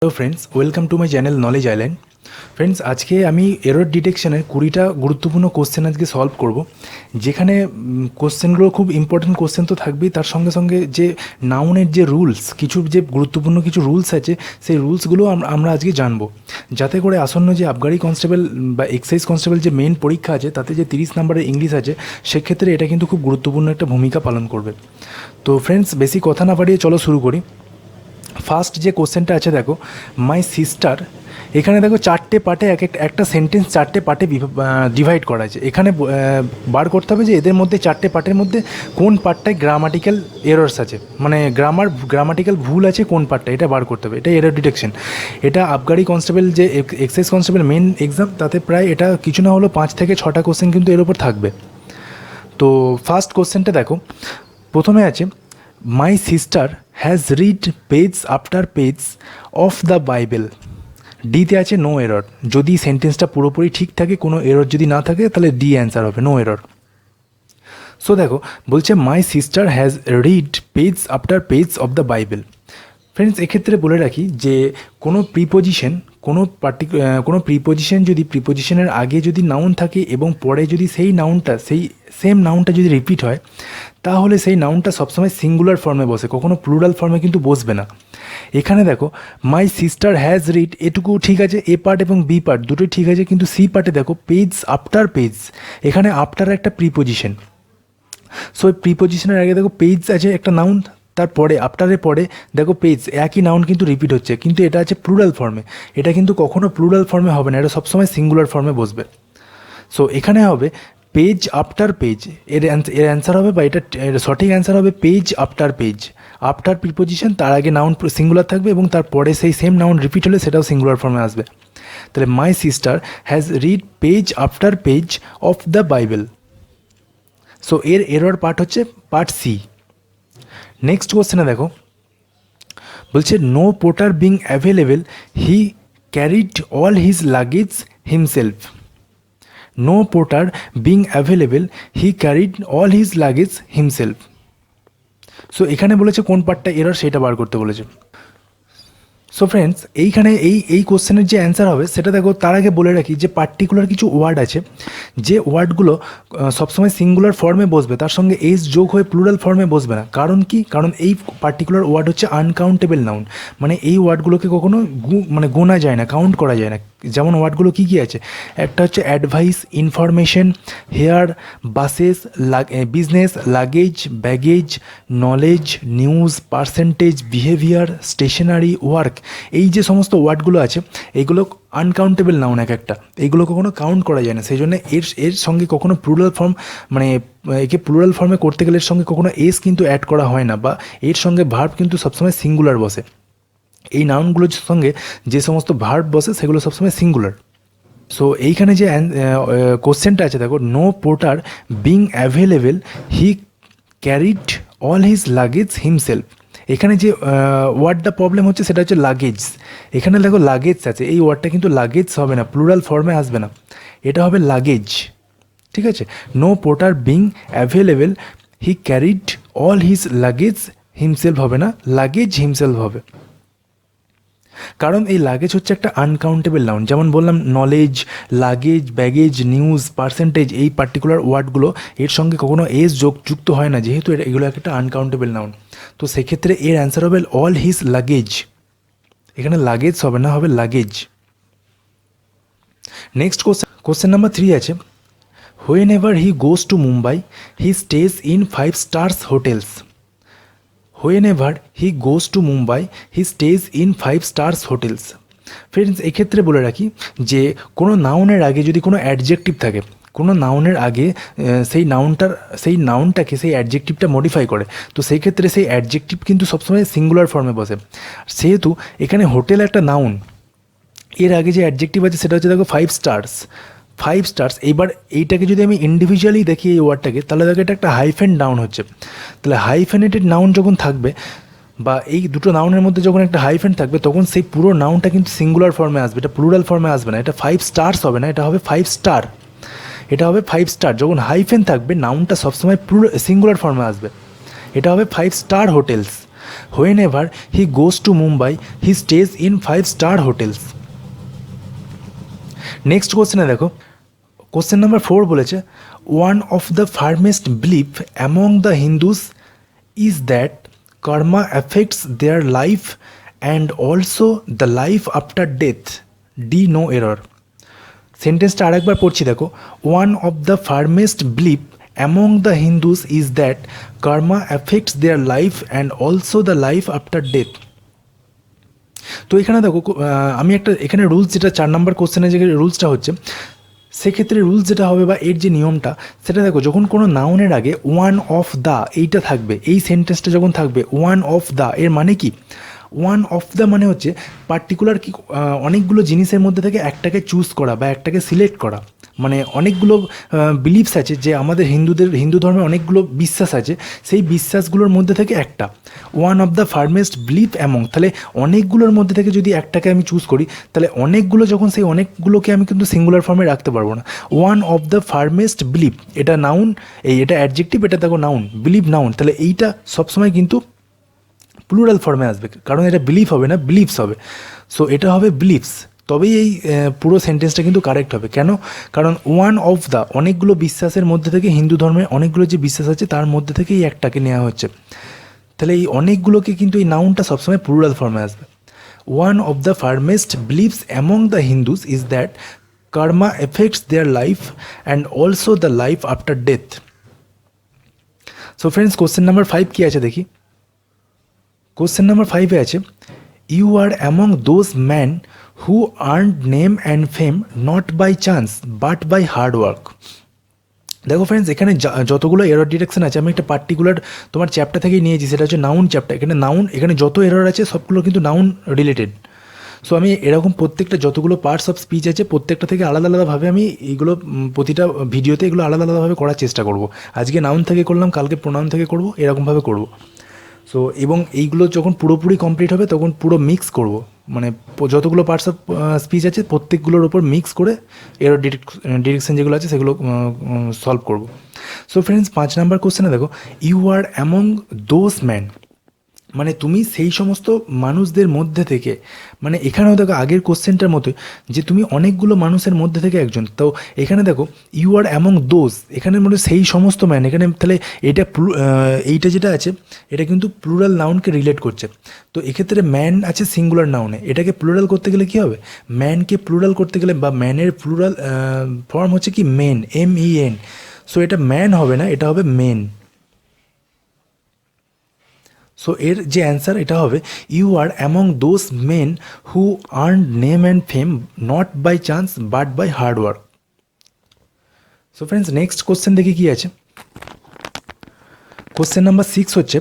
Hello friends, welcome to my channel knowledge island. Friends, আজকে আমি error ডিটেকশনের 20টা গুরুত্বপূর্ণ question আজকে সলভ করব, যেখানে কোশ্চেনগুলো খুব ইম্পর্টেন্ট কোশ্চেন তো থাকবেই, তার সঙ্গে সঙ্গে যে নাউনের যে রুলস, কিছু যে গুরুত্বপূর্ণ কিছু রুলস আছে, সেই রুলসগুলো আমরা আজকে জানবো, যাতে করে আসন্ন যে আবগারি কনস্টেবল বা এক্সাইজ কনস্টেবল যে মেন পরীক্ষা আছে, তাতে যে 30 নম্বরের ইংলিশ আছে, সেক্ষেত্রে এটা কিন্তু খুব গুরুত্বপূর্ণ একটা ভূমিকা পালন করবে। তো ফ্রেন্ডস, বেশি কথা না বাড়িয়ে চলো শুরু করি। ফার্স্ট যে কোশ্চেনটা আছে দেখো, মাই সিস্টার, এখানে দেখো চারটে পার্টে একটা সেন্টেন্স চারটে পার্টে ডিভাইড করা আছে। এখানে বার করতে হবে যে এদের মধ্যে চারটে পার্টের মধ্যে কোন পার্টটায় গ্রামাটিক্যাল এরর্স আছে, মানে গ্রামাটিক্যাল ভুল আছে কোন পার্টটা, এটা বার করতে হবে। এটা এরর ডিটেকশন। এটা আবগারি কনস্টেবল যে এক্সাইজ কনস্টেবল মেন এক্সাম, তাতে প্রায় এটা কিছু না হলো 5 থেকে 6টা কোশ্চেন কিন্তু এর উপর থাকবে। তো ফার্স্ট কোশ্চেনটা দেখো, প্রথমে আছে মাই sister has read page after page of the Bible. ডিতে আছে নো এরর। যদি সেন্টেন্সটা পুরোপুরি ঠিক থাকে, কোনো এরর যদি না থাকে, তাহলে ডি অ্যান্সার হবে, নো এরর। সো দেখো, বলছে মাই sister has read page after page of the Bible. Friends, এক্ষেত্রে বলে রাখি যে কোনো প্রিপোজিশন, কোনো প্রিপোজিশন যদি প্রিপোজিশনের আগে যদি নাউন থাকে এবং পরে যদি সেই সেম নাউনটা যদি রিপিট হয়, তাহলে সেই নাউনটা সবসময় সিঙ্গুলার ফর্মে বসে, কখনো প্লুরাল ফর্মে কিন্তু বসবে না। এখানে দেখো মাই সিস্টার হ্যাজ রিড, এটুকু ঠিক আছে, এ পার্ট এবং বি পার্ট দুটোই ঠিক আছে, কিন্তু সি পার্টে দেখো পেজ আফটার পেজ, এখানে আফটার একটা প্রিপোজিশন। সো প্রিপোজিশনের আগে দেখো পেজ আছে একটা নাউন, তারপরে আফটারের পরে দেখো পেজ, একই নাউন কিন্তু রিপিট হচ্ছে, কিন্তু এটা আছে প্লুরাল ফর্মে। এটা কিন্তু কখনো প্লুরাল ফর্মে হবে না, এটা সবসময় সিঙ্গুলার ফর্মে বসবে। সো এখানে হবে পেজ আফটার পেজ, এর অ্যান্সার হবে, বা এর সঠিক অ্যান্সার হবে page after page. After preposition, তার আগে নাউন সিঙ্গুলার থাকবে এবং তারপরে সেই সেম নাউন রিপিট হলে সেটাও সিঙ্গুলার ফর্মে আসবে। তাহলে my sister has read page after page of the Bible. So এর এরর পার্ট হচ্ছে পার্ট সি। নেক্সট কোশ্চেনে দেখো, বলছে no porter being available, he carried all his luggage himself. No porter being available, he carried all his luggage himself. So এখানে বলেছে কোন পার্টটা error, সেটা বার করতে বলেছে। সো ফ্রেন্ডস, এইখানে এই কোশ্চেনের যে অ্যান্সার হবে সেটা দেখো, তার আগে বলে রাখি যে পার্টিকুলার কিছু ওয়ার্ড আছে, যে ওয়ার্ডগুলো সবসময় সিঙ্গুলার ফর্মে বসবে, তার সঙ্গে এস যোগ হয়ে প্লুরাল ফর্মে বসবে না। কারণ কি? কারণ এই পার্টিকুলার ওয়ার্ড হচ্ছে আনকাউন্টেবল নাউন, মানে এই ওয়ার্ডগুলোকে কখনো গোনা যায় না, কাউন্ট করা যায় না। যেমন ওয়ার্ডগুলো কী কী আছে, একটা হচ্ছে advice, information, hair, buses, business, luggage, baggage, knowledge, news, percentage, behaviour, stationery, work. এই যে সমস্ত ওয়ার্ডগুলো আছে, এইগুলো আনকাউন্টেবল নাউন এক একটা, এইগুলো কখনো কাউন্ট করা যায় না। সেই জন্য এর সঙ্গে কখনো প্লুরাল ফর্ম, মানে একে প্লুরাল ফর্মে করতে গেলে এর সঙ্গে কখনো এস কিন্তু অ্যাড করা হয় না, বা এর সঙ্গে ভার্ব কিন্তু সবসময় সিঙ্গুলার বসে। এই নাউনগুলোর সঙ্গে যে সমস্ত ভার্ব বসে সেগুলো সবসময় সিঙ্গুলার। সো এইখানে যে কোশ্চেনটা আছে দেখো, no porter being available, he carried all his luggage himself. এখানে যে ওয়ার্ডটা প্রবলেম হচ্ছে সেটা হচ্ছে লাগেজ। এখানে দেখো লাগেজ আছে, এই ওয়ার্ডটা কিন্তু লাগেজ হবে না, প্লুরাল ফর্মে আসবে না, এটা হবে লাগেজ। ঠিক আছে, no porter being available, he carried all his luggage himself হবে না, লাগেজ হিমসেলফ হবে। কারণ এই লাগেজ হচ্ছে একটা আনকাউন্টেবল নাউন। যেমন বললাম, knowledge, luggage, baggage, news, percentage, এই পার্টিকুলার ওয়ার্ডগুলো এর সঙ্গে কখনো এস যুক্ত হয় না, যেহেতু এগুলো একটা আনকাউন্টেবল নাউন। তো সেক্ষেত্রে এর অ্যান্সার হবে অল হিজ লাগেজ। এখানে লাগেজ হবে না, হবে লাগেজ। নেক্সট কোশ্চেন নাম্বার 3 আছে, when ever he goes to Mumbai, he stage in 5 stars hotels. হোয়েনেভার he goes to Mumbai, he stage in 5 stars hotels. Friends, এক্ষেত্রে বলে রাখি যে কোনো নাউনের আগে যদি কোনো অ্যাডজেক্টিভ থাকে, কোনো নাউনের আগে সেই নাউনটাকে সেই অ্যাডজেক্টিভটা মডিফাই করে, তো সেই ক্ষেত্রে সেই অ্যাডজেক্টিভ কিন্তু সবসময় সিঙ্গুলার ফর্মে বসে। সেহেতু এখানে হোটেল একটা নাউন, এর আগে যে অ্যাডজেক্টিভ আছে সেটা হচ্ছে দেখো 5 স্টার্স। 5 স্টার্স, এইবার এইটাকে যদি আমি ইন্ডিভিজুয়ালি দেখি এই ওয়ার্ডটাকে, তাহলে দেখো এটা একটা হাইফেন নাউন হচ্ছে। তাহলে হাইফেনেটেড নাউন যখন থাকবে, বা এই দুটো নাউনের মধ্যে যখন একটা হাইফেন থাকবে, তখন সেই পুরো নাউনটা কিন্তু সিঙ্গুলার ফর্মে আসবে, এটা প্লুরাল ফর্মে আসবে না। এটা 5 স্টার্স হবে না, এটা হবে 5 স্টার। এটা হবে 5 স্টার। যখন হাইফেন থাকবে, নাউনটা সবসময় সিঙ্গুলার ফর্মে আসবে, এটা হবে 5 star hotels. Whenever he goes to Mumbai he stage in 5-star hotels. Next কোশ্চেনে দেখো, কোশ্চেন নাম্বার 4 বলেছে, one of the firmest belief among the Hindus is that karma affects their life and also the life after death, D no error. সেন্টেন্সটা আরেকবার পড়ছি দেখো, one of the firmest belief among the Hindus is that karma affects their life and also the life after death. তো এখানে দেখো আমি একটা এখানে রুলস, যেটা 4 নম্বর কোশ্চেনের যে রুলসটা হচ্ছে, সেক্ষেত্রে রুলস যেটা হবে বা এর যে নিয়মটা সেটা দেখো, যখন কোনো নাউনের আগে ওয়ান অফ দ্য এইটা থাকবে, এই সেন্টেন্সটা যখন থাকবে ওয়ান অফ দ্য, এর মানে কি, ওয়ান অফ দ্য মানে হচ্ছে পার্টিকুলার কি অনেকগুলো জিনিসের মধ্যে থেকে একটাকে চুজ করা বা একটাকে সিলেক্ট করা। মানে অনেকগুলো বিলিফস আছে, যে আমাদের হিন্দু ধর্মে অনেকগুলো বিশ্বাস আছে, সেই বিশ্বাসগুলোর মধ্যে থেকে একটা, one of the firmest belief among, তাহলে অনেকগুলোর মধ্যে থেকে যদি একটাকে আমি চুজ করি, তাহলে অনেকগুলো যখন, সেই অনেকগুলোকে আমি কিন্তু সিঙ্গুলার ফর্মে রাখতে পারবো না। One of the firmest belief, এটা নাউন, এটা অ্যাডজেক্টিভ, এটা দেখো নাউন, বিলিভ নাউন, তাহলে এইটা সবসময় কিন্তু প্লুরাল ফর্মে আসবে, কারণ এটা বিলিফ হবে না, বিলিভস হবে। সো এটা হবে বিলিভস, তবেই এই পুরো সেন্টেন্সটা কিন্তু কারেক্ট হবে। কেন? কারণ ওয়ান অফ দ্য, অনেকগুলো বিশ্বাসের মধ্যে থেকে, হিন্দু ধর্মে অনেকগুলো যে বিশ্বাস আছে তার মধ্যে থেকে এই একটাকে নেওয়া হচ্ছে, তাহলে এই অনেকগুলোকে কিন্তু এই নাউনটা সবসময় প্লুরাল ফর্মে আসবে। One of the firmest beliefs among the Hindus is that karma effects their life and also the life after death. So friends, question number 5 কী আছে দেখি। কোশ্চেন নাম্বার 5-এ আছে, you are among those man who earned name and fame not by chance but by hard work. দেখো friends, এখানে যতগুলো error detection আছে আমি একটা পার্টিকুলার তোমার চ্যাপ্টার থেকেই নিয়েছি, সেটা হচ্ছে নাউন চ্যাপ্টার। এখানে যত এরর আছে সবগুলো কিন্তু নাউন রিলেটেড। সো আমি এরকম প্রত্যেকটা যতগুলো পার্টস অফ স্পিচ আছে প্রত্যেকটা থেকে আলাদা আলাদাভাবে আমি এইগুলো প্রতিটা ভিডিওতে এগুলো আলাদা আলাদাভাবে করার চেষ্টা করব। আজকে নাউন থেকে করলাম, কালকে প্রোনাউন থেকে করব, এরকমভাবে করব। সো এবং এইগুলো যখন পুরোপুরি কমপ্লিট হবে তখন পুরো মিক্স করব, মানে যতগুলো পার্টস অফ স্পিচ আছে প্রত্যেকগুলোর ওপর মিক্স করে এরর ডিরেকশন যেগুলো আছে সেগুলো সলভ করব। সো ফ্রেন্ডস, 5 নাম্বার কোশ্চেনে দেখো, you are among those man, মানে তুমি সেই সমস্ত মানুষদের মধ্যে থেকে, মানে এখানেও দেখো আগের কোশ্চেনটার মতো যে তুমি অনেকগুলো মানুষের মধ্যে থেকে একজন, তো এখানে দেখো ইউ আর অ্যামং দোজ, এখানের মধ্যে সেই সমস্ত ম্যান, এখানে তাহলে এটা এইটা যেটা আছে এটা কিন্তু প্লুরাল নাউনকে রিলেট করছে। তো এক্ষেত্রে ম্যান আছে সিঙ্গুলার নাউনে, এটাকে প্লুরাল করতে গেলে কী হবে, ম্যানকে প্লুরাল করতে গেলে বা ম্যানের প্লুরাল ফর্ম হচ্ছে কি মেন, MEN। সো এটা ম্যান হবে না, এটা হবে মেন। সো এর যে অ্যান্সার এটা হবে, you are among those men who earn name and fame not by chance but by hard work. So friends, next question দেখি কী আছে। কোশ্চেন নাম্বার 6 হচ্ছে,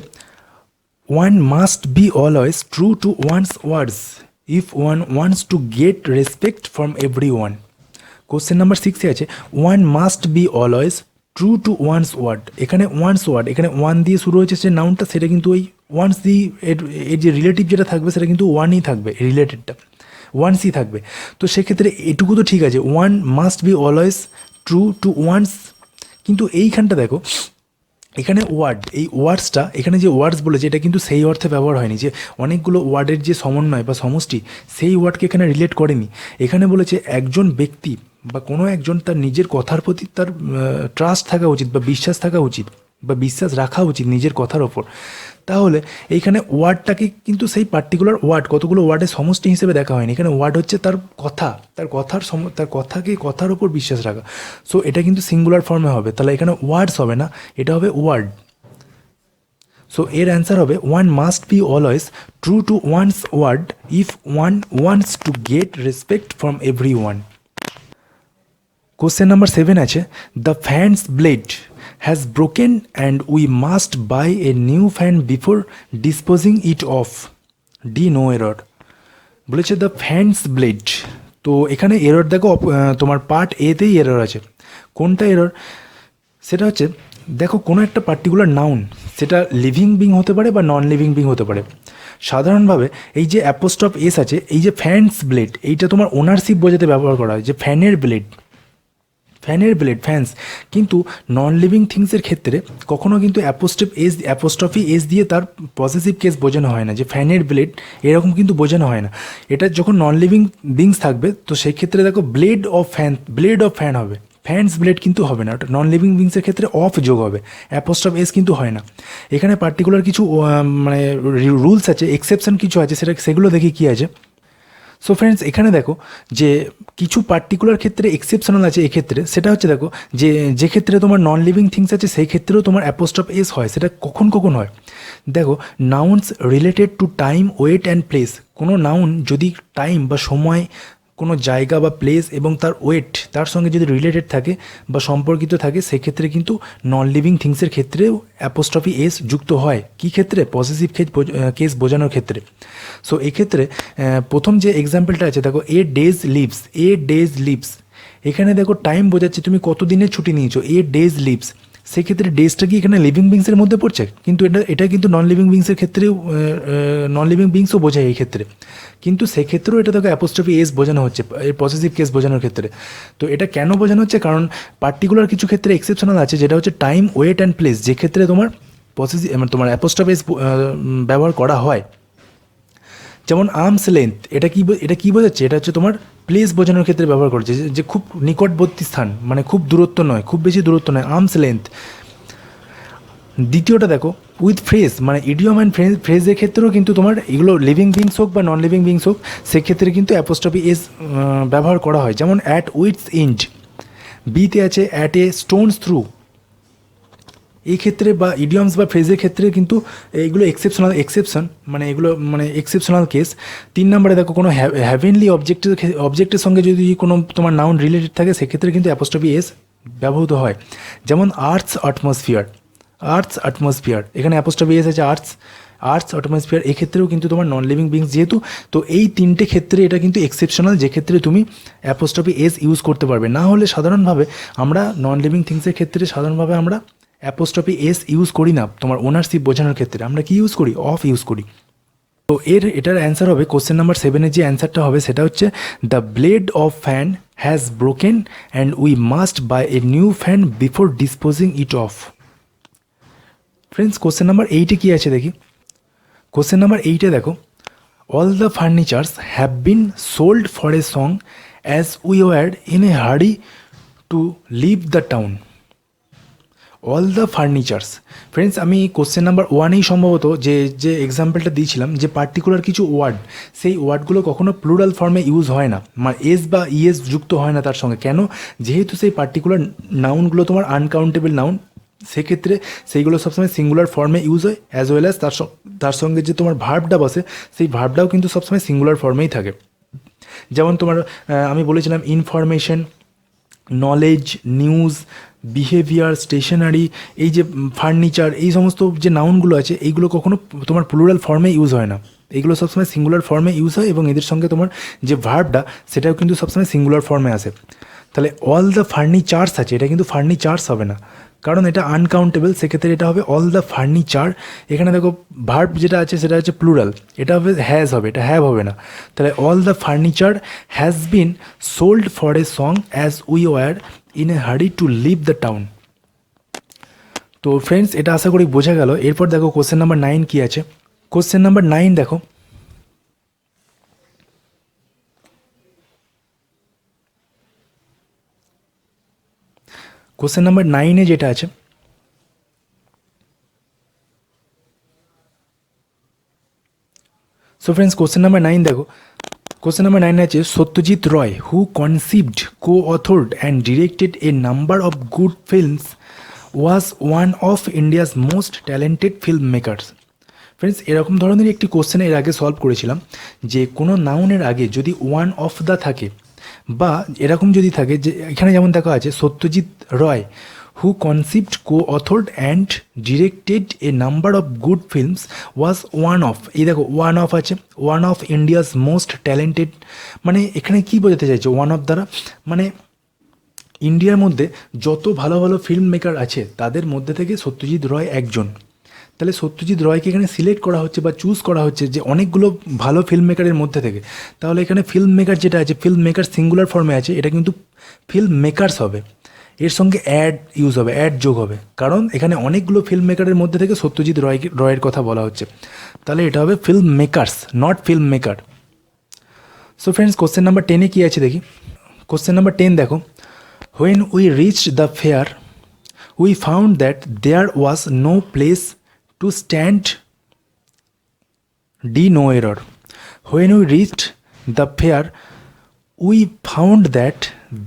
one must be always true to one's words if one wants to get respect from every one. Question number 6-এ আছে, one must be always true to one's word. এখানে one's word, এখানে one দিয়ে শুরু হয়েছে যে নাউনটা, সেটা কিন্তু ওই ওয়ান্স দিয়ে এর যে রিলেটিভ যেটা থাকবে সেটা কিন্তু ওয়ানই থাকবে, রিলেটেডটা ওয়ান্সই থাকবে। তো সেক্ষেত্রে এটুকু তো ঠিক আছে, one must be always true to one's, কিন্তু এইখানটা দেখো এখানে ওয়ার্ড, এই ওয়ার্ডসটা এখানে যে ওয়ার্ডস বলেছে এটা কিন্তু সেই অর্থে ব্যবহার হয়নি যে অনেকগুলো ওয়ার্ডের যে সমন্বয় বা সমষ্টি, সেই ওয়ার্ডকে এখানে রিলেট করেনি। এখানে বলেছে একজন ব্যক্তি বা কোনো একজন তার নিজের কথার প্রতি তার ট্রাস্ট থাকা উচিত বা বিশ্বাস থাকা উচিত বা বিশ্বাস রাখা উচিত নিজের কথার ওপর। তাহলে এইখানে ওয়ার্ডটাকে কিন্তু সেই পার্টিকুলার ওয়ার্ড, কতগুলো ওয়ার্ডের সমষ্টি হিসেবে দেখা হয়নি। এখানে ওয়ার্ড হচ্ছে তার কথা, তার কথাকে কথার ওপর বিশ্বাস রাখা। সো এটা কিন্তু সিঙ্গুলার ফর্মে হবে, তাহলে এখানে ওয়ার্ডস হবে না, এটা হবে ওয়ার্ড। সো এর অ্যান্সার হবে, one must be always true to one's word if one wants to get respect from every one. Question number 7 আছে, the fan's blade has broken and we must buy a new fan before disposing it of, D no error। বলেছে the fan's blade, তো এখানে error দেখো তোমার part এতেই error আছে। কোনটা error? সেটা হচ্ছে দেখো কোনো একটা পার্টিকুলার নাউন, সেটা লিভিং বিং হতে পারে বা নন লিভিং বিং হতে পারে। সাধারণভাবে এই যে অ্যাপোস্ট্রফ এস আছে, এই যে ফ্যানস ব্লেড, এইটা তোমার ওনারশিপ বোঝাতে ব্যবহার করা হয়, যে ফ্যানের ব্লেড। ফ্যানের ব্লেড, ফ্যান্স। কিন্তু নন লিভিং থিংসের ক্ষেত্রে কখনো কিন্তু অ্যাপোস্ট্রফি এস দিয়ে তার পসেসিভ কেস বোঝানো হয় না, যে ফ্যানের ব্লেড এরকম কিন্তু বোঝানো হয় না। এটা যখন নন লিভিং বিংস থাকবে তো সেই ক্ষেত্রে দেখো ব্লেড অফ ফ্যান হবে, ফ্যান্স ব্লেড কিন্তু হবে না। ওটা নন লিভিং বিংসের ক্ষেত্রে অফ যোগ হবে, অ্যাপোস্ট্রফ এস কিন্তু হয় না। এখানে পার্টিকুলার কিছু মানে রুলস আছে, এক্সেপশন কিছু আছে, সেগুলো দেখি কী আছে। সো ফ্রেন্ডস, এখানে দেখো যে কিছু পার্টিকুলার ক্ষেত্রে এক্সেপশনাল আছে এক্ষেত্রে। সেটা হচ্ছে দেখো যে ক্ষেত্রে তোমার নন লিভিং থিংস আছে সেই ক্ষেত্রেও তোমার অ্যাপোস্ট্রফ এস হয়। সেটা কখন কখন হয় দেখো, nouns related to time, weight and place. কোনো নাউন যদি টাইম বা সময়, কোনো জায়গা বা প্লেস এবং তার ওয়েট তার সঙ্গে যদি রিলেটেড থাকে বা সম্পর্কিত থাকে, সেক্ষেত্রে কিন্তু নন লিভিং থিংসের ক্ষেত্রেও অ্যাপোস্ট্রফি এস যুক্ত হয়। কী ক্ষেত্রে? পজিটিভ কেস বোঝানোর ক্ষেত্রে। সো এক্ষেত্রে প্রথম যে এক্সাম্পলটা আছে দেখো, এ ডেজ লিভস। এখানে দেখো টাইম বোঝাচ্ছে তুমি কত দিনের ছুটি নিয়েছো, এ ডেজ লিভস। সেক্ষেত্রে ডেজটা কি এখানে লিভিং বিংসের মধ্যে পড়ছে? কিন্তু এটা কিন্তু নন লিভিং বিংসের ক্ষেত্রেও, নন লিভিং বিংসও বোঝায় এই ক্ষেত্রে। কিন্তু সেক্ষেত্রেও এটা তোকে অ্যাপোস্ট্রফি এস বোঝানো হচ্ছে এর পজিটিভ কেস বোঝানোর ক্ষেত্রে। তো এটা কেন বোঝানো হচ্ছে? কারণ পার্টিকুলার কিছু ক্ষেত্রে এক্সেপশনাল আছে, যেটা হচ্ছে টাইম, ওয়েট অ্যান্ড প্লেস, যে ক্ষেত্রে তোমার তোমার অ্যাপোস্ট্রফি এস ব্যবহার করা হয়। যেমন আর্মস লেন্থ, এটা কি বোঝাচ্ছে? এটা হচ্ছে তোমার প্লেস বোঝানোর ক্ষেত্রে ব্যবহার করছে, যে খুব নিকটবর্তী স্থান, মানে খুব দূরত্ব নয়, খুব বেশি দূরত্ব নয়, আর্মস লেন্থ। দ্বিতীয়টা দেখো, উইথ ফ্রেজ, মানে ইডিয়ম অ্যান্ড ফ্রেজের ক্ষেত্রেও কিন্তু তোমার এগুলো লিভিং বিংস হোক বা নন লিভিং বিংস হোক, সেক্ষেত্রে কিন্তু অ্যাপোস্ট্রফি এস ব্যবহার করা হয়। যেমন অ্যাট উইথস ইঞ্জ, বিতে আছে অ্যাট এ স্টোনস থ্রু। এই ক্ষেত্রে বা ইডিয়মস বা ফ্রেজের ক্ষেত্রে কিন্তু এইগুলো এক্সেপশন, মানে এগুলো মানে এক্সেপশনাল কেস। 3 নম্বরে দেখো, কোনো হ্যাভেনলি অবজেক্টের সঙ্গে যদি কোনো তোমার নাউন রিলেটেড থাকে, সেক্ষেত্রে কিন্তু অ্যাপোস্ট্রফি এস ব্যবহৃত হয়। যেমন আর্থস অ্যাটমসফিয়ার, এখানে অ্যাপোস্ট্রফি এস আছে আর্থস অ্যাটমসফিয়ার। এক্ষেত্রেও কিন্তু তোমার নন লিভিং বিংস যেহেতু, তো এই 3টে ক্ষেত্রে এটা কিন্তু এক্সেপশনাল, যে ক্ষেত্রে তুমি অ্যাপোস্ট্রফি এস ইউজ করতে পারবে। না হলে সাধারণভাবে আমরা নন লিভিং থিংসের ক্ষেত্রে সাধারণভাবে আমরা অ্যাপোস্ট্রফি এস ইউজ করি না। তোমার ওনারশিপ বোঝানোর ক্ষেত্রে আমরা কি ইউজ করি? অফ ইউজ করি। তো এটার অ্যান্সার হবে, কোশ্চেন নাম্বার 7-এর যে অ্যান্সারটা হবে সেটা হচ্ছে, the blade of fan has broken and we must buy a new fan before disposing it off. Friends, question number 8-এ কী আছে দেখি। কোশ্চেন নাম্বার 8-এ দেখো, all the furnitures have been sold for a song as we were in a hurry to leave the town. All the furnitures. Friends, আমি question number 1-এই সম্ভবত যে এক্সাম্পলটা দিয়েছিলাম, যে পার্টিকুলার কিছু ওয়ার্ড, সেই ওয়ার্ডগুলো কখনো প্লুরাল ফর্মে ইউজ হয় না, মানে এস বা ইএস যুক্ত হয় না তার সঙ্গে। কেন? যেহেতু সেই পার্টিকুলার নাউনগুলো তোমার আনকাউন্টেবল নাউন, সেক্ষেত্রে সেইগুলো সবসময় সিঙ্গুলার ফর্মে ইউজ হয়, অ্যাজ ওয়েল অ্যাজ তার সঙ্গে যে তোমার ভার্বটা বসে, সেই ভার্বটাও কিন্তু সবসময় সিঙ্গুলার ফর্মেই থাকে। যেমন তোমার আমি বলেছিলাম information, knowledge, news, behaviour, stationery, এই যে ফার্নিচার, এই সমস্ত যে নাউনগুলো আছে, এইগুলো কখনো তোমার প্লুরাল ফর্মে ইউজ হয় না, এগুলো সবসময় সিঙ্গুলার ফর্মে ইউজ হয়, এবং এদের সঙ্গে তোমার যে ভার্বটা সেটাও কিন্তু সবসময় সিঙ্গুলার ফর্মে আসে। তাহলে অল দ্য ফার্নিচার্স আছে, এটা কিন্তু ফার্নিচার্স হবে না, কারণ এটা আনকাউন্টেবল, সেক্ষেত্রে এটা হবে অল দ্য ফার্নিচার। এখানে দেখো ভার্ব যেটা আছে সেটা হচ্ছে প্লুরাল, এটা হবে হ্যাজ হবে, এটা হ্যাভ হবে না। তাহলে all the furniture has been sold for a song as we were in a hurry to leave the town. তো ফ্রেন্ডস, এটা আশা করি বোঝা গেল। এরপর দেখো কোশ্চেন নাম্বার 9 কী আছে। কোশ্চেন নাম্বার 9 দেখো, কোশ্চেন নাম্বার 9-এ যেটা আছে, সো ফ্রেন্ডস কোশ্চেন নাম্বার 9 দেখো, কোশ্চেন নাম্বার 9 আছে, সত্যজিৎ রয় হু conceived, co-authored and directed a number of good films was one of India's most talented filmmakers. Friends, এরকম ধরনের একটি কোশ্চেন এর আগে সলভ করেছিলাম, যে কোনো নাউনের আগে যদি ওয়ান অফ দ্য থাকে, বা এরকম যদি থাকে, যে এখানে যেমন দেখা আছে সত্যজিৎ রয় হু conceived, co-authored and directed a number of good films was one of, এই দেখো ওয়ান অফ আছে, one of India's most talented, মানে এখানে কি বোঝাতে চাইছে ওয়ান অফ দ্বারা? মানে ইন্ডিয়ার মধ্যে যত ভালো ভালো ফিল্ম মেকার আছে তাদের মধ্যে থেকে সত্যজিৎ রয় একজন। তাহলে সত্যজিৎ রয়কে এখানে সিলেক্ট করা হচ্ছে বা চুজ করা হচ্ছে যে অনেকগুলো ভালো ফিল্ম মেকারের মধ্যে থেকে। তাহলে এখানে ফিল্ম মেকার যেটা আছে, ফিল্ম মেকার সিঙ্গুলার ফর্মে আছে, এটা কিন্তু ফিল্ম মেকারস হবে। এর সঙ্গে অ্যাড ইউজ হবে, অ্যাড যোগ হবে, কারণ এখানে অনেকগুলো ফিল্ম মেকারের মধ্যে থেকে সত্যজিৎ রয়ের কথা বলা হচ্ছে, তাহলে এটা হবে film makers, not film maker. So friends, question number 10-এ কী আছে দেখি। কোশ্চেন নাম্বার 10 দেখো, when we reached the fair we found that there was no place to stand, D no error. When we reached the fair we found that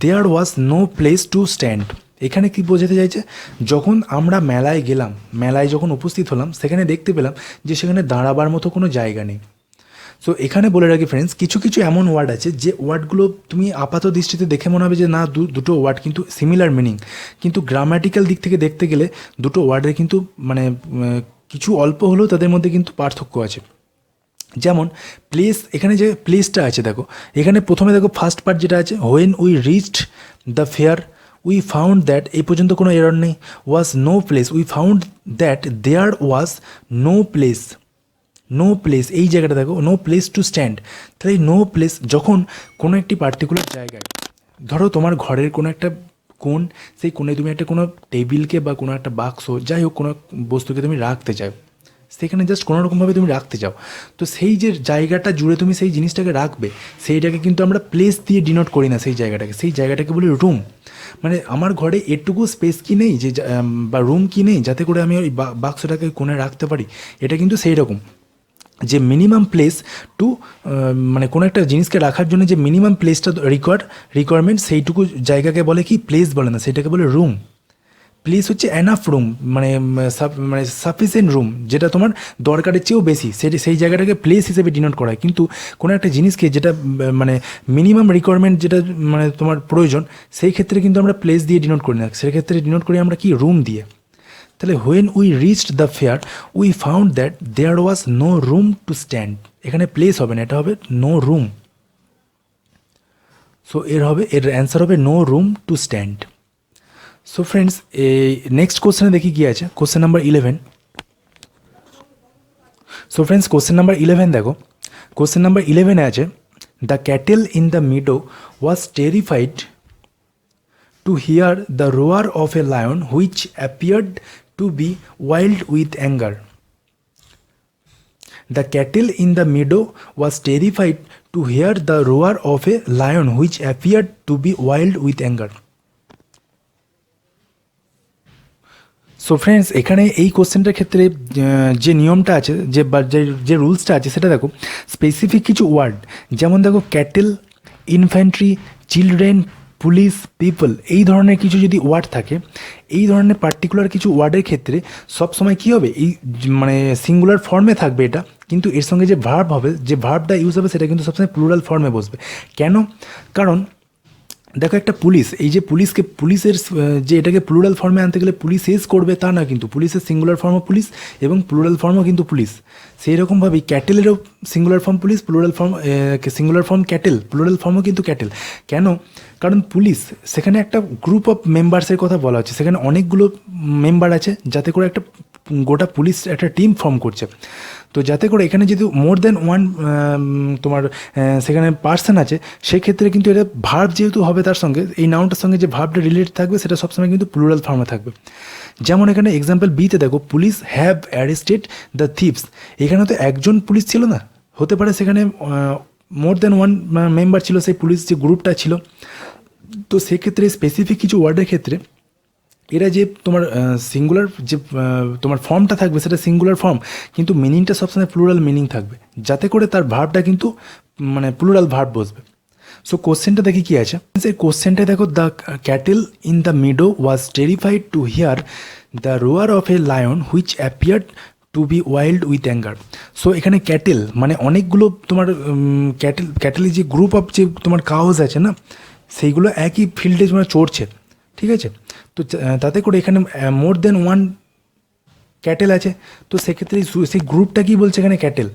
there was no place to stand. এখানে কি বোঝাতে চাইছে, যখন আমরা মেলায় গেলাম, মেলায় যখন উপস্থিত হলাম, সেখানে দেখতে পেলাম যে সেখানে দাঁড়াবার মতো কোনো জায়গা নেই। সো এখানে বলে রাখি ফ্রেন্ডস, কিছু কিছু এমন ওয়ার্ড আছে যে ওয়ার্ডগুলো তুমি আপাত দৃষ্টিতে দেখে মনে হবে যে না দুটো ওয়ার্ড কিন্তু সিমিলার মিনিং, কিন্তু গ্রামাটিক্যাল দিক থেকে দেখতে গেলে দুটো ওয়ার্ডের কিন্তু মানে কিছু অল্প হলেও তাদের মধ্যে কিন্তু পার্থক্য আছে। যেমন প্লেস, এখানে যে প্লেসটা আছে দেখো, এখানে প্রথমে দেখো ফার্স্ট পার্ট যেটা আছে, when we reached the fair we found that, এই পর্যন্ত কোনো এরর নেই। Was no place, we found that there was no place, no place এই জায়গাটা দেখো, নো প্লেস টু স্ট্যান্ড। তাহলে নো প্লেস যখন কোনো একটি পার্টিকুলার জায়গায়, ধরো তোমার ঘরের কোনো একটা কোণ, সেই কোণে তুমি একটা কোনো টেবিলকে বা কোনো একটা বাক্স, যাই হোক কোনো বস্তুকে তুমি রাখতে চাও, সেখানে জাস্ট কোনোরকমভাবে তুমি রাখতে চাও, তো সেই যে জায়গাটা জুড়ে তুমি সেই জিনিসটাকে রাখবে, সেইটাকে কিন্তু আমরা প্লেস দিয়ে ডিনোট করি না, সেই জায়গাটাকে বলি রুম। মানে আমার ঘরে এটুকু স্পেস কি নেই যে বা রুম কি নেই যাতে করে আমি ওই বাক্সটাকে কোণে রাখতে পারি, এটা কিন্তু সেই রকম যে মিনিমাম প্লেস টু, মানে কোনো একটা জিনিসকে রাখার জন্য যে মিনিমাম প্লেসটা রিকোয়ারমেন্ট, সেইটুকু জায়গাকে বলে কি প্লেস বলে না, সেটাকে বলে রুম। প্লেস হচ্ছে এনাফ রুম, মানে সাফিসিয়েন্ট রুম, যেটা তোমার দরকারের চেয়েও বেশি, সেই জায়গাটাকে প্লেস হিসেবে ডিনোট করা হয়। কিন্তু কোনো একটা জিনিসকে যেটা মানে মিনিমাম রিকোয়ারমেন্ট যেটা মানে তোমার প্রয়োজন, সেই ক্ষেত্রে কিন্তু আমরা প্লেস দিয়ে ডিনোট করি না, সেক্ষেত্রে ডিনোট করি আমরা কি রুম দিয়ে। তাহলে when we reached the fair we found that there was no room to stand, এখানে প্লেস হবে না, এটা হবে নো রুম। সো এর অ্যান্সার হবে no room to stand. So friends, এই নেক্সট কোশ্চেনে দেখি কী আছে, question number 11। So friends, question number 11 দেখো, কোশ্চেন নাম্বার 11-এ আছে, the cattle in the meadow was terrified to hear the roar of a lion which appeared to be wild with anger. The cattle in the meadow was terrified to hear the roar of a lion which appeared to be wild with anger. So friends, এখানে এই কোশ্চেনটার ক্ষেত্রে যে নিয়মটা আছে, যে রুলসটা আছে, সেটা দেখো স্পেসিফিক কিছু ওয়ার্ড, যেমন দেখো cattle, infantry, children, police, people, এই ধরনের কিছু যদি ওয়ার্ড থাকে, এই ধরনের পার্টিকুলার কিছু ওয়ার্ডের ক্ষেত্রে সবসময় কী হবে, এই মানে সিঙ্গুলার ফর্মে থাকবে এটা, কিন্তু এর সঙ্গে যে ভার্ব হবে, যে ভার্বটা ইউজ হবে, সেটা কিন্তু সবসময় প্লুরাল ফর্মে বসবে। কেন? কারণ দেখো একটা পুলিশ, এই যে পুলিশের যে এটাকে প্লুরাল ফর্মে আনতে গেলে পুলিশেস করবে তা না, কিন্তু পুলিশের সিঙ্গুলার ফর্মও পুলিশ এবং প্লুরাল ফর্মও কিন্তু পুলিশ। সেই রকমভাবেই ক্যাটেলেরও singular form police, singular form cattle, plural ফর্মও কিন্তু ক্যাটেল। কেন? কারণ পুলিশ, সেখানে একটা গ্রুপ অফ মেম্বার্সের কথা বলা হচ্ছে, সেখানে অনেকগুলো মেম্বার আছে, যাতে করে একটা গোটা পুলিশ একটা টিম ফর্ম করছে। তো যাতে করে এখানে যদি মোর দ্যান ওয়ান তোমার সেখানে পার্সন আছে, সেক্ষেত্রে কিন্তু এটা ভার্ব যেহেতু হবে, তার সঙ্গে এই নাউনটার সঙ্গে যে ভার্বটা রিলেটেড থাকবে, সেটা সবসময় কিন্তু প্লুরাল ফর্মে থাকবে। যেমন এখানে এক্সাম্পল বিতে দেখো, police have arrested the thieves, এখানে তো একজন পুলিশ ছিল না, হতে পারে সেখানে মোর দ্যান ওয়ান মেম্বার ছিল, সেই পুলিশ যে গ্রুপটা ছিল। তো সেক্ষেত্রে স্পেসিফিক কিছু ওয়ার্ডের ক্ষেত্রে এরা যে তোমার সিঙ্গুলার যে তোমার ফর্মটা থাকবে, সেটা সিঙ্গুলার ফর্ম, কিন্তু মিনিংটা সবসময় প্লুরাল মিনিং থাকবে, যাতে করে তার ভার্বটা কিন্তু মানে প্লুরাল ভার্ব বসবে। সো কোশ্চেনটা দেখি কী আছে। এই কোশ্চেনটা দেখো, the cattle in the meadow was terrified to hear the roar of a lion which appeared to be wild with anger. So এখানে ক্যাটেল মানে অনেকগুলো তোমার ক্যাটেলের যে গ্রুপ অফ যে তোমার কাউজ আছে না, সেইগুলো একই ফিল্ডে তোমার চড়ছে, ঠিক আছে। তো তাতে করে এখানে মোর দেন ওয়ান ক্যাটেল আছে, তো সেক্ষেত্রে সেই গ্রুপটা কী বলছে এখানে ক্যাটেল।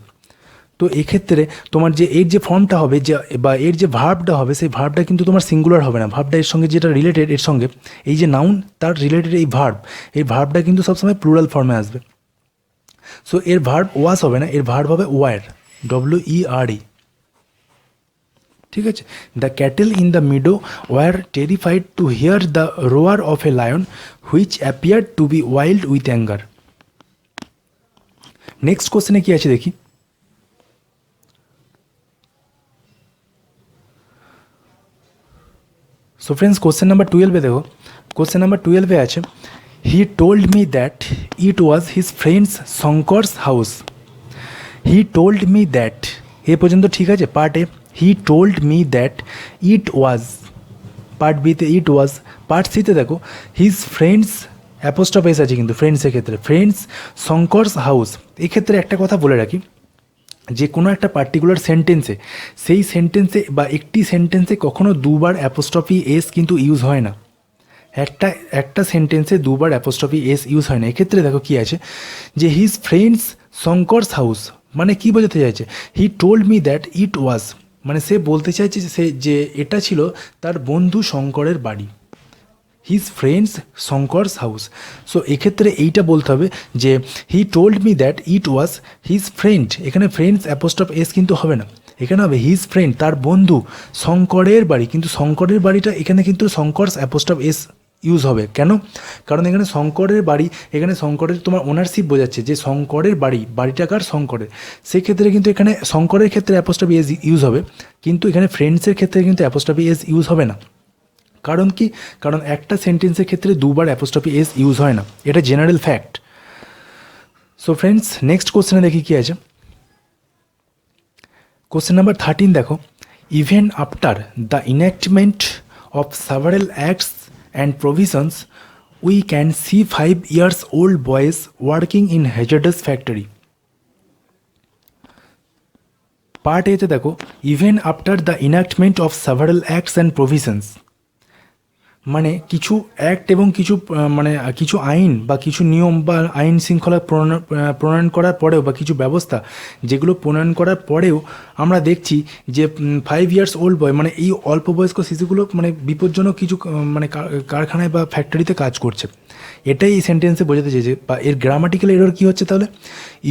তো এক্ষেত্রে তোমার যে এর যে ফর্মটা হবে, যে বা এর যে ভার্বটা হবে, সেই ভার্বটা কিন্তু তোমার সিঙ্গুলার হবে না, ভার্বটা এর সঙ্গে যেটা রিলেটেড, এর সঙ্গে এই যে নাউন তার রিলেটেড এই ভার্বটা কিন্তু সবসময় প্লুরাল ফর্মে আসবে। সো এর ভার্ব ওয়াস হবে না, এর ভার্ব হবে ওয়ার, WERE, ঠিক আছে। The cattle in the meadow were terrified to hear the roar of a lion which appear to be wild with anger. Next কোশ্চেনে কি আছে দেখি। সো ফ্রেন্ডস কোশ্চেন নাম্বার 12 দেখো, কোশ্চেন নাম্বার 12 আছে he told me that it was his friend's Shankar's house. He told me that, এ পর্যন্ত ঠিক আছে part A. He told me that it was, part বিতে ইট ওয়াজ। পার্ট সিতে দেখো his friends apostrophe S আছে কিন্তু ফ্রেন্ডসের ক্ষেত্রে, ফ্রেন্ডস শঙ্করস হাউস। এক্ষেত্রে একটা কথা বলে রাখি, যে কোনো একটা পার্টিকুলার সেন্টেন্সে, সেই সেন্টেন্সে বা একটি সেন্টেন্সে কখনো দুবার অ্যাপোস্ট্রফি এস কিন্তু ইউজ হয় না। একটা সেন্টেন্সে দুবার অ্যাপোস্ট্রফি এস ইউজ হয় না। এক্ষেত্রে দেখো কি আছে, যে হিজ ফ্রেন্ডস শঙ্করস হাউস, মানে কি বোঝাতে চাইছে, he told me that it was, মানে সে বলতে চাইছে যে এটা ছিল তার বন্ধু শঙ্করের বাড়ি। His friend's Shankar's house. So এক্ষেত্রে এইটা বলতে হবে যে he told me that it was his friend, এখানে ফ্রেন্ডস অ্যাপোস্ট্রফ এস কিন্তু হবে না, এখানে হবে হিজ ফ্রেন্ড, তার বন্ধু শঙ্করের বাড়ি। কিন্তু শঙ্করের বাড়িটা এখানে কিন্তু শঙ্করস অ্যাপোস্ট্রফ এস ইউজ হবে কেন, কারণ এখানে শঙ্করের বাড়ি, এখানে শঙ্করের তোমার ওনারশিপ বোঝাচ্ছে, যে শঙ্করের বাড়ি, বাড়িটা কার, শঙ্করের। সেক্ষেত্রে কিন্তু এখানে শঙ্করের ক্ষেত্রে অ্যাপোস্ট্রফি এস ইউজ হবে, কিন্তু এখানে ফ্রেন্ডসের ক্ষেত্রে কিন্তু অ্যাপোস্ট্রফি এস ইউজ হবে না। কারণ কি, কারণ একটা সেন্টেন্সের ক্ষেত্রে দুবার অ্যাপোস্ট্রফি এস ইউজ হয় না, এটা general fact. So friends next কোশ্চেনে দেখি কি আছে। কোশ্চেন নাম্বার 13 দেখো, even after the enactment of several acts and provisions we can see 5 years old boys working in hazardous factory. Part এতে দেখো even after the enactment of several acts and provisions, মানে কিছু act এবং কিছু মানে কিছু আইন বা কিছু নিয়ম বা আইন শৃঙ্খলা প্রণয়ন করার পরেও, বা কিছু ব্যবস্থা যেগুলো প্রণয়ন করার পরেও আমরা দেখছি যে 5 years old বয়, মানে এই অল্প বয়স্ক শিশুগুলো মানে বিপজ্জনক কিছু মানে কারখানায় বা ফ্যাক্টরিতে কাজ করছে। এটাই এই সেন্টেন্সে বোঝাতে চেয়েছে, বা এর গ্রামাটিক্যাল এরর কী হচ্ছে তাহলে,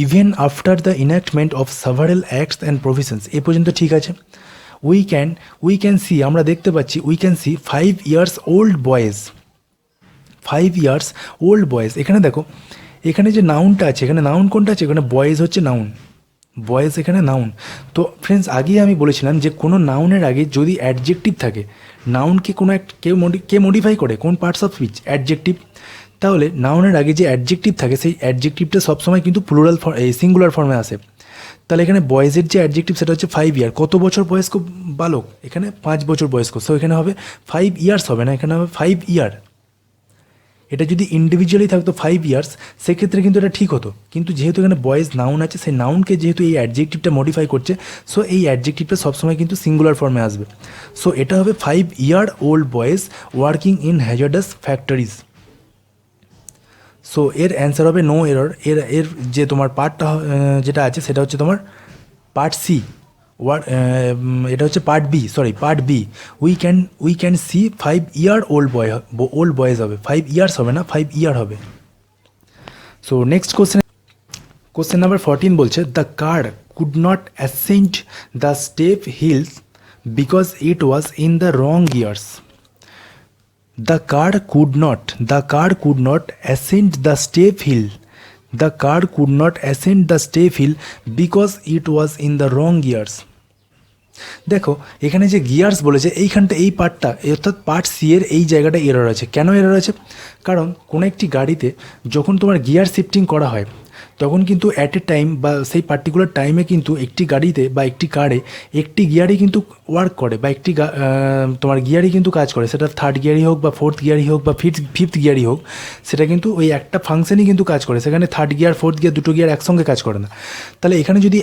even after the enactment of several acts and provisions, এ পর্যন্ত ঠিক আছে। উই ক্যান সি, আমরা দেখতে পাচ্ছি, we can see 5 years old boys, 5 years old boys. এখানে দেখো, এখানে যে নাউনটা আছে, এখানে নাউন কোনটা আছে, এখানে বয়েজ হচ্ছে নাউন, বয়েজ এখানে নাউন। তো ফ্রেন্ডস আগেই আমি বলেছিলাম যে কোনো নাউনের আগে যদি অ্যাডজেক্টিভ থাকে, নাউনকে কোনো কে মডিফাই করে, কোন পার্টস অফ স্পিচ, অ্যাডজেক্টিভ। তাহলে নাউনের আগে যে অ্যাডজেক্টিভ থাকে, সেই অ্যাডজেক্টিভটা সবসময় কিন্তু প্লুরাল সিঙ্গুলার ফর্মে আসে। তাহলে এখানে বয়েজের যে অ্যাডজেক্টিভ সেটা হচ্ছে 5 year, কত বছর বয়স্ক বালক, এখানে 5 বছর বয়স্ক। সো এখানে হবে 5 years হবে না, এখানে হবে 5 year। এটা যদি ইন্ডিভিজুয়ালি থাকতো 5 years, সেক্ষেত্রে কিন্তু এটা ঠিক হতো, কিন্তু যেহেতু এখানে বয়েজ নাউন আছে, সেই নাউনকে যেহেতু এই অ্যাডজেক্টিভটা মডিফাই করছে, সো এই অ্যাডজেক্টিভটা সবসময় কিন্তু সিঙ্গুলার ফর্মে আসবে। সো এটা হবে 5 year old boys working in hazardous factories. So এর অ্যান্সার হবে নো এরর। এর যে তোমার পার্টটা যেটা আছে সেটা হচ্ছে তোমার পার্ট সি, এটা হচ্ছে part B, sorry part B. We can see 5 year old boys হবে, 5 years হবে না, 5 year হবে। সো নেক্সট কোশ্চেন নাম্বার 14 বলছে, the car could not accent the step hills because it was in the wrong years. The car could not ascend the steep hill. The car could not ascend the steep hill because it was in the wrong gears. দেখো এখানে যে gears বলেছে, এইখানটা এই পার্টটা অর্থাৎ part C এর এই জায়গাটা এরর আছে। কেন এরর আছে? কারণ কোনো একটি গাড়িতে যখন তোমার গিয়ার শিফটিং করা হয়, তখন কিন্তু অ্যাট এ টাইম বা সেই পার্টিকুলার টাইমে কিন্তু একটি গাড়িতে বা একটি কারে একটি গিয়ারই কিন্তু ওয়ার্ক করে, বা একটি তোমার গিয়ারই কিন্তু কাজ করে, সেটা থার্ড গিয়ারই হোক বা ফোর্থ গিয়ারই হোক বা ফিফথ গিয়ারই হোক, সেটা কিন্তু ওই একটা ফাংশনই কিন্তু কাজ করে। সেখানে থার্ড গিয়ার ফোর্থ গিয়ার দুটো গিয়ার একসঙ্গে কাজ করে না। তাহলে এখানে যদি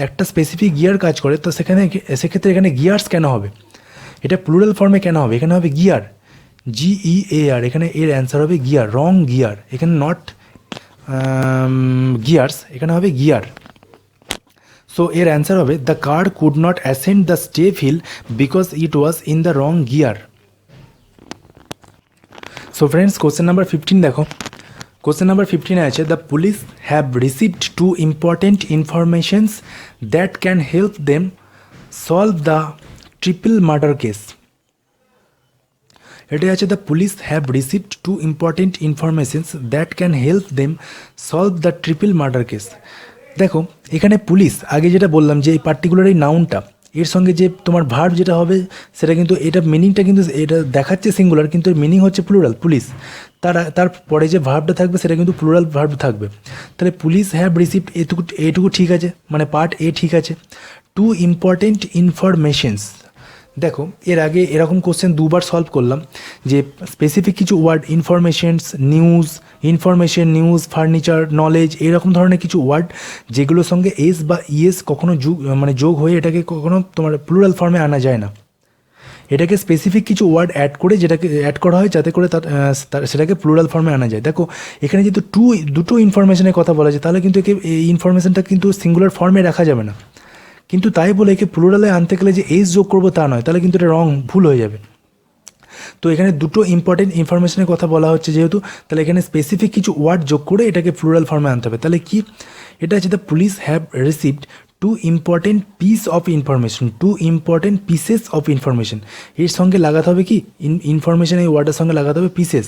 একটা স্পেসিফিক গিয়ার কাজ করে, তো সেক্ষেত্রে এখানে গিয়ার্স কেন হবে, এটা প্লুরাল ফর্মে কেন হবে, এখানে হবে গিয়ার, GEAR, এখানে এর অ্যান্সার হবে গিয়ার, রং গিয়ার, এখানে নট গিয়ার্স, এখানে হবে গিয়ার। সো এর অ্যান্সার হবে the car could not ascend the steep hill because it was in the wrong gear. So friends question number 15 দেখো, কোশ্চেন নাম্বার 15 আছে, the police have received 2 important informations that can help them solve the triple murder case. এটাই আছে the police have received two important informations that can help them solve the triple murder case. দেখো এখানে police, আগে যেটা বললাম যে এই particular এই নাউনটা এর সঙ্গে যে তোমার ভার্ব যেটা হবে সেটা কিন্তু এটা মিনিংটা কিন্তু এটা দেখাচ্ছে সিঙ্গুলার, কিন্তু এর মিনিং হচ্ছে প্লুরাল পুলিশ। তারপরে যে ভার্বটা থাকবে সেটা কিন্তু প্লুরাল ভার্ব থাকবে। তাহলে পুলিশ হ্যাভ রিসিভড এটুকু ঠিক আছে, মানে পার্ট এ ঠিক আছে। টু ইম্পর্টেন্ট ইনফরমেশনস, দেখো এর আগে এরকম কোশ্চেন দুবার সলভ করলাম যে স্পেসিফিক কিছু word informations, news, furniture, knowledge, এরকম ধরনের কিছু ওয়ার্ড যেগুলোর সঙ্গে এস বা ইএস কখনো যোগ হয়ে এটাকে কখনো তোমার প্লুরাল ফর্মে আনা যায় না। এটাকে স্পেসিফিক কিছু ওয়ার্ড অ্যাড করে যেটাকে অ্যাড করা হয় যাতে করে সেটাকে প্লুরাল ফর্মে আনা যায়। দেখো এখানে যেহেতু দুটো ইনফরমেশনের কথা বলা যায় তাহলে কিন্তু এই ইনফরমেশনটা কিন্তু সিঙ্গুলার ফর্মে রাখা যাবে না, কিন্তু তাই বলে একে প্লুরালে আনতে গেলে যে এস যোগ করবো তা নয়, তাহলে কিন্তু এটা ভুল হয়ে যাবে। তো এখানে দুটো ইম্পর্টেন্ট ইনফরমেশনের কথা বলা হচ্ছে যেহেতু, তাহলে এখানে স্পেসিফিক কিছু ওয়ার্ড যোগ করে এটাকে প্লুরাল ফর্মে আনতে হবে। তাহলে কি এটা আছে the police have received two important pieces of information. এর সঙ্গে লাগাতে হবে কি ইনফরমেশন, এই ওয়ার্ডের সঙ্গে লাগাতে হবে pieces,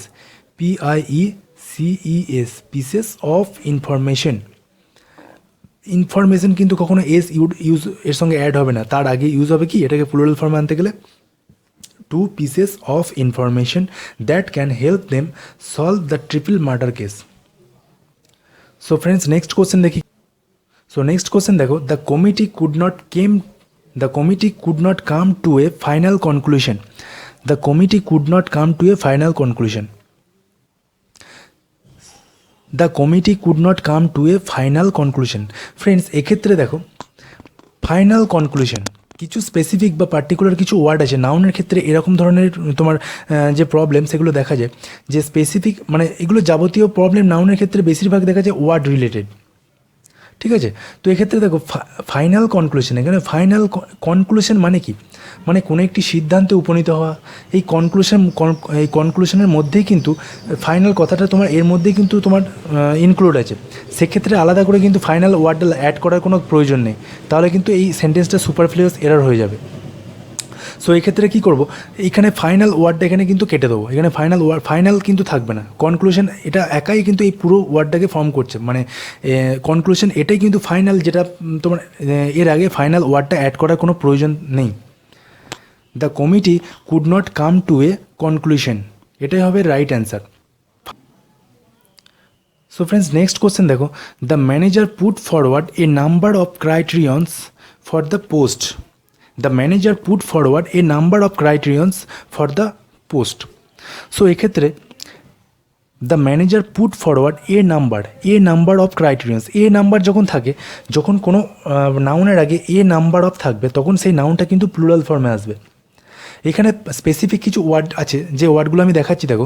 PIECES, pieces of information. Information কিন্তু কখনো ইউজ এর সঙ্গে অ্যাড হবে না, তার আগে ইউজ হবে কি এটাকে প্লুরাল ফর্মে আনতে গেলে two pieces of information that can help them solve the triple murder case. So friends next question দেখি। সো নেক্সট কোশ্চেন দেখো, the committee could not come to a final conclusion. The committee could not come to a final conclusion. The committee could not come to a final conclusion. Friends এক্ষেত্রে দেখো final conclusion কিছু specific বা particular কিছু word আছে নাউনের ক্ষেত্রে এরকম ধরনের তোমার যে প্রবলেম সেগুলো দেখা যায় যে স্পেসিফিক, মানে এগুলো যাবতীয় প্রবলেম নাউনের ক্ষেত্রে বেশিরভাগ দেখা যায় ওয়ার্ড রিলেটেড, ঠিক আছে। তো এক্ষেত্রে দেখো ফাইনাল কনক্লুশন, এখানে ফাইনাল কনক্লুশন মানে কি, মানে কোনো একটি সিদ্ধান্তে উপনীত হওয়া। এই কনক্লুশনের মধ্যেই কিন্তু ফাইনাল কথাটা তোমার এর মধ্যেই কিন্তু তোমার ইনক্লুড আছে। সেক্ষেত্রে আলাদা করে কিন্তু ফাইনাল ওয়ার্ডটা অ্যাড করার কোনো প্রয়োজন নেই, তাহলে কিন্তু এই সেন্টেন্সটা সুপারফ্লুয়াস এরর হয়ে যাবে। সো এই ক্ষেত্রে কী করবো, এখানে ফাইনাল ওয়ার্ডটা এখানে কিন্তু কেটে দেবো, এখানে ফাইনাল কিন্তু থাকবে না। কনক্লুশন এটা একাই কিন্তু এই পুরো ওয়ার্ডটাকে ফর্ম করছে, মানে কনক্লুশন এটাই কিন্তু ফাইনাল, যেটা তোমার এর আগে ফাইনাল ওয়ার্ডটা অ্যাড করার কোনো প্রয়োজন নেই। The committee could not come to a conclusion, এটাই হবে right answer. So friends next question দেখো, the manager put forward a number of criterions for the post. The manager put forward a number of criterions for the post. So এক্ষেত্রে the manager put forward a number of criterions, a number যখন থাকে, যখন কোনো নাউনের আগে এ number of থাকবে তখন সেই নাউনটা কিন্তু প্লুরাল ফর্মে আসবে। এখানে স্পেসিফিক কিছু ওয়ার্ড আছে, যে ওয়ার্ডগুলো আমি দেখাচ্ছি দেখো,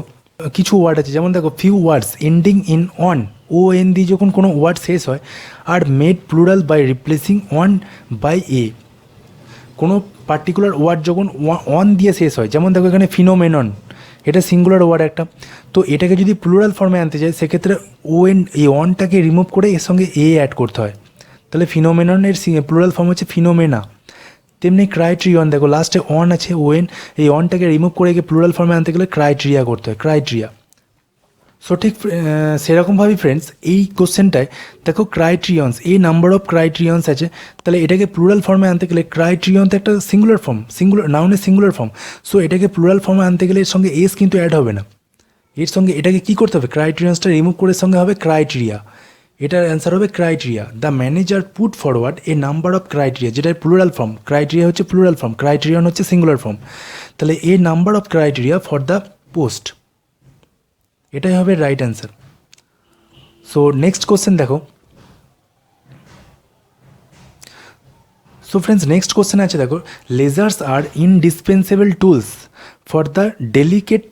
কিছু ওয়ার্ড আছে যেমন দেখো few words ending in on, ON দিয়ে যখন কোনো ওয়ার্ড শেষ হয় আর made plural by replacing on by a. কোনো পার্টিকুলার ওয়ার্ড যখন অন দিয়ে শেষ হয়, যেমন দেখো এখানে ফিনোমেনন, এটা সিঙ্গুলার ওয়ার্ড একটা, তো এটাকে যদি প্লুরাল ফর্মে আনতে চাই সেক্ষেত্রে ON এই অনটাকে রিমুভ করে এর সঙ্গে এ অ্যাড করতে হয়, তাহলে ফিনোমেননের প্লুরাল ফর্ম হচ্ছে ফিনোমেনা। তেমনি ক্রাইটেরিয়ন, দেখো লাস্টে অন আছে ON, এই অনটাকে রিমুভ করে গিয়ে প্লুরাল ফর্মে আনতে গেলে ক্রাইটেরিয়া করতে হয়, ক্রাইটেরিয়া। সো ঠিক সেরকমভাবেই ফ্রেন্ডস এই কোশ্চেনটায় দেখো ক্রাইটেরিয়ন্স, এই নাম্বার অফ ক্রাইটেরিয়ন্স আছে, তাহলে এটাকে প্লুরাল ফর্মে আনতে গেলে ক্রাইটেরিয়ন তো একটা সিঙ্গুলার ফর্ম, নাউনের সিঙ্গুলার ফর্ম, সো এটাকে প্লুরাল ফর্মে আনতে গেলে এর সঙ্গে এস কিন্তু অ্যাড হবে না, এর সঙ্গে এটাকে কী করতে হবে, ক্রাইটেরিয়ন্সটা রিমুভ করে সঙ্গে হবে ক্রাইটেরিয়া, এটার অ্যান্সার হবে criteria. The manager put forward a number of criteria, যেটা প্লুরাল ফর্ম, ক্রাইটেরিয়া হচ্ছে প্লুরাল ফর্ম, ক্রাইটেরিয়ন হচ্ছে সিঙ্গুলার ফর্ম, তাহলে a number of criteria for the post, এটাই হবে right answer. So next question দেখো। So friends next question আছে দেখো, lasers are indispensable tools for the delicate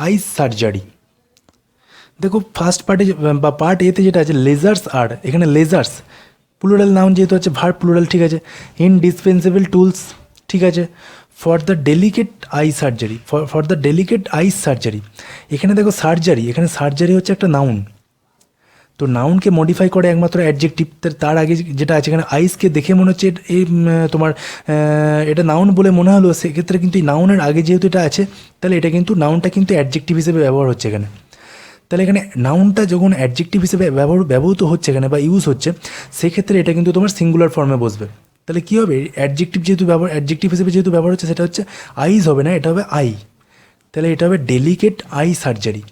eyes surgery. দেখো first পার্টে বা পার্ট এতে যেটা আছে লেজার্স আর, এখানে লেজার্স প্লুরাল নাউন যেহেতু আছে, ভার্ব প্লুরাল, ঠিক আছে। ইনডিসপেন্সেবল টুলস, ঠিক আছে। For the delicate eye surgery, for the delicate eyes surgery, এখানে দেখো সার্জারি, এখানে সার্জারি হচ্ছে একটা নাউন, তো নাউনকে মডিফাই করে একমাত্র অ্যাডজেক্টিভ। তার আগে যেটা আছে এখানে আইসকে দেখে মনে হচ্ছে এই তোমার এটা নাউন বলে মনে হলো, সেক্ষেত্রে কিন্তু এই নাউনের আগে যেহেতু এটা আছে তাহলে এটা কিন্তু নাউনটা কিন্তু অ্যাডজেক্টিভ হিসেবে ব্যবহার হচ্ছে এখানে। তাহলে এখানে নাউনটা যখন অ্যাডজেক্টিভ হিসেবে ব্যবহৃত হচ্ছে এখানে বা ইউজ হচ্ছে, সেক্ষেত্রে এটা কিন্তু তোমার সিঙ্গুলার ফর্মে বসবে। তাহলে কী হবে, অ্যাডজেক্টিভ হিসেবে যেহেতু ব্যবহার হচ্ছে, সেটা হচ্ছে আইজ হবে না, এটা হবে আই। তাহলে এটা হবে delicate eye surgery.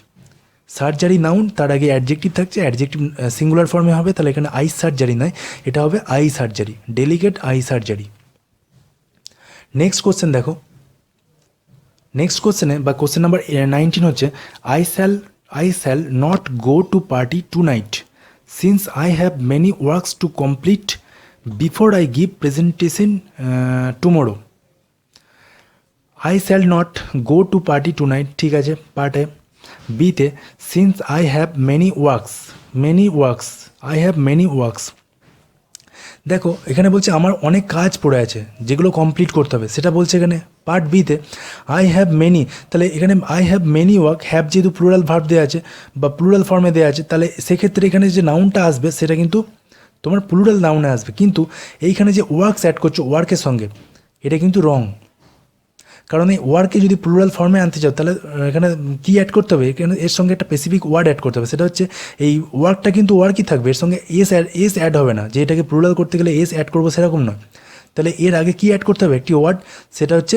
Surgery noun, তার আগে অ্যাডজেক্টিভ থাকছে, অ্যাডজেক্টিভ সিঙ্গুলার ফর্মে হবে, তাহলে এখানে আই সার্জারি নয়, এটা হবে I surgery, delicate eye surgery. Next question দেখো, নেক্সট কোশ্চেনে বা কোশ্চেন নাম্বার 19 হচ্ছে I shall not go to party tonight since I have many works to complete before I give presentation tomorrow. I shall not go to party tonight, ঠিক আছে, part এ। বিতে since I have many works, I have many works। দেখো এখানে বলছে আমার অনেক কাজ পড়ে আছে যেগুলো কমপ্লিট করতে হবে, সেটা বলছে এখানে পার্ট বিতে। আই হ্যাভ মেনি, তাহলে এখানে I have many work, have যেহেতু প্লুরাল ভার্ব দেওয়া আছে বা প্লুরাল ফর্মে দেওয়া আছে, তাহলে সেক্ষেত্রে এখানে যে নাউনটা আসবে সেটা কিন্তু তোমার প্লুরাল নাউনে আসবে। কিন্তু এইখানে যে ওয়ার্কস অ্যাড করছো ওয়ার্কের সঙ্গে, এটা কিন্তু রং। কারণ এই ওয়ার্কে যদি প্লুরাল ফর্মে আনতে চাও তাহলে এখানে কী অ্যাড করতে হবে, এখানে এর সঙ্গে একটা স্পেসিফিক ওয়ার্ড অ্যাড করতে হবে, সেটা হচ্ছে এই ওয়ার্কটা কিন্তু ওয়ার্কই থাকবে, এর সঙ্গে এস অ্যাড হবে না, যে এটাকে প্লুরাল করতে গেলে এস অ্যাড করবো সেরকম নয়। তাহলে এর আগে কী অ্যাড করতে হবে, একটি ওয়ার্ড, সেটা হচ্ছে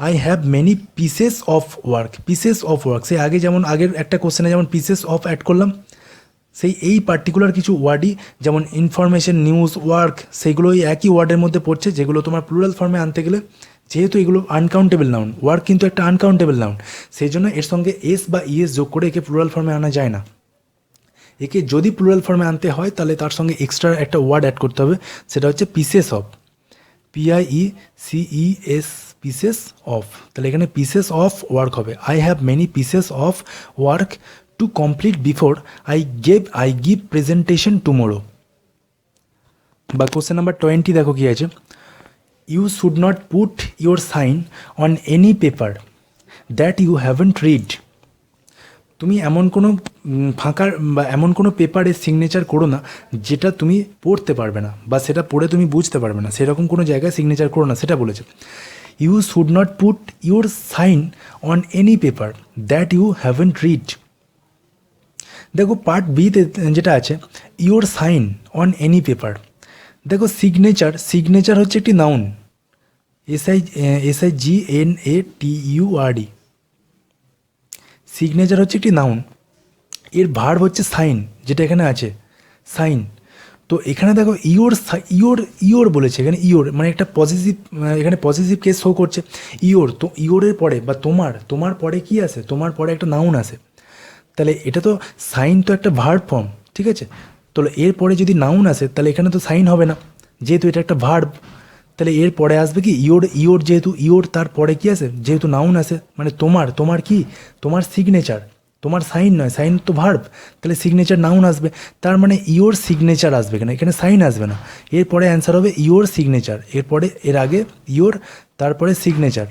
I have many pieces of work. সেই আগে যেমন আগের একটা কোশ্চেনে যেমন পিসেস অফ অ্যাড করলাম, সেই এই পার্টিকুলার কিছু ওয়ার্ডই যেমন ইনফরমেশন, নিউজ, ওয়ার্ক, সেইগুলো ওই একই ওয়ার্ডের মধ্যে পড়ছে, যেগুলো তোমার প্লুরাল ফর্মে আনতে গেলে, যেহেতু এগুলো আনকাউন্টেবল নাউন, ওয়ার্ক কিন্তু একটা আনকাউন্টেবল নাউন, সেই জন্য এর সঙ্গে এস বা ইএস যোগ করে একে প্লুরাল ফর্মে আনা যায় না। একে যদি প্লুরাল ফর্মে আনতে হয় তাহলে তার সঙ্গে এক্সট্রা একটা ওয়ার্ড অ্যাড করতে হবে, সেটা হচ্ছে pieces of, PIECES, pieces of. তাহলে এখানে পিসেস অফ ওয়ার্ক হবে, I have many pieces of work to complete before I give presentation tomorrow. বা কোশ্চেন নাম্বার 20 দেখো কী আছে, you should not put your sign on any paper that you haven't read. তুমি এমন কোনো ফাঁকা বা এমন কোনো পেপারে সিগনেচার করো না যেটা তুমি পড়তে পারবে না বা সেটা পড়ে তুমি বুঝতে পারবে না, সেরকম কোনো জায়গায় সিগনেচার করো না, সেটা বলেছে। You should not put your sign on any paper that you haven't read. দেখো পার্ট বিতে যেটা আছে, your sign on any paper, দেখো সিগনেচার হচ্ছে একটি নাউন, SIGNATURD। সিগনেচার হচ্ছে একটি নাউন, এর ভার্ব হচ্ছে সাইন, যেটা এখানে আছে সাইন। তো এখানে দেখো ইওর বলেছে, এখানে ইওর মানে একটা পজিটিভ, এখানে পজিটিভ কেস শো করছে ইওর। তো ইওরের পরে বা তোমার পরে কি আসে, তোমার পরে একটা নাউন আসে, তাহলে এটা তো সাইন তো একটা ভার্ব ফর্ম, ঠিক আছে। তাহলে এর পরে যদি নাউন আসে তাহলে এখানে তো সাইন হবে না, যেহেতু এটা একটা ভার্ব। তাহলে এর পরে আসবে কি ইওর, যেহেতু ইওর তার পরে কি আসে, যেহেতু নাউন আসে, মানে তোমার কি, তোমার সিগনেচার, তোমার সাইন নয়, সাইন তো ভার্ব, তাহলে সিগনেচার নাউন আসবে, তার মানে ইওর সিগনেচার আসবে, এখানে সাইন আসবে না। এরপরে অ্যান্সার হবে ইওর সিগনেচার, এরপরে এর আগে ইওর, তারপরে সিগনেচার।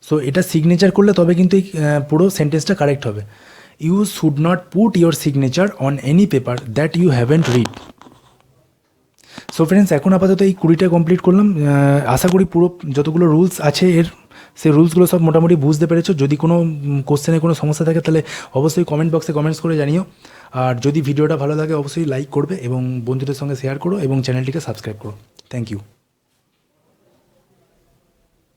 সো এটা সিগনেচার করলে তবে কিন্তু এই পুরো সেন্টেন্সটা কারেক্ট হবে। You should not put your signature on any paper that you haven't read. So friends, এখন আপাতত এই 20টা কমপ্লিট করলাম। আশা করি পুরো যতগুলো রুলস আছে সেই রুলসগুলো সব মোটামুটি বুঝতে পেরেছো। যদি কোনো কোশ্চেনে কোনো সমস্যা থাকে তাহলে অবশ্যই কমেন্ট বক্সে কমেন্টস করে জানিও। আর যদি ভিডিওটা ভালো লাগে অবশ্যই লাইক করবে এবং বন্ধুদের সঙ্গে শেয়ার করো এবং চ্যানেলটিকে সাবস্ক্রাইব করো। Thank you.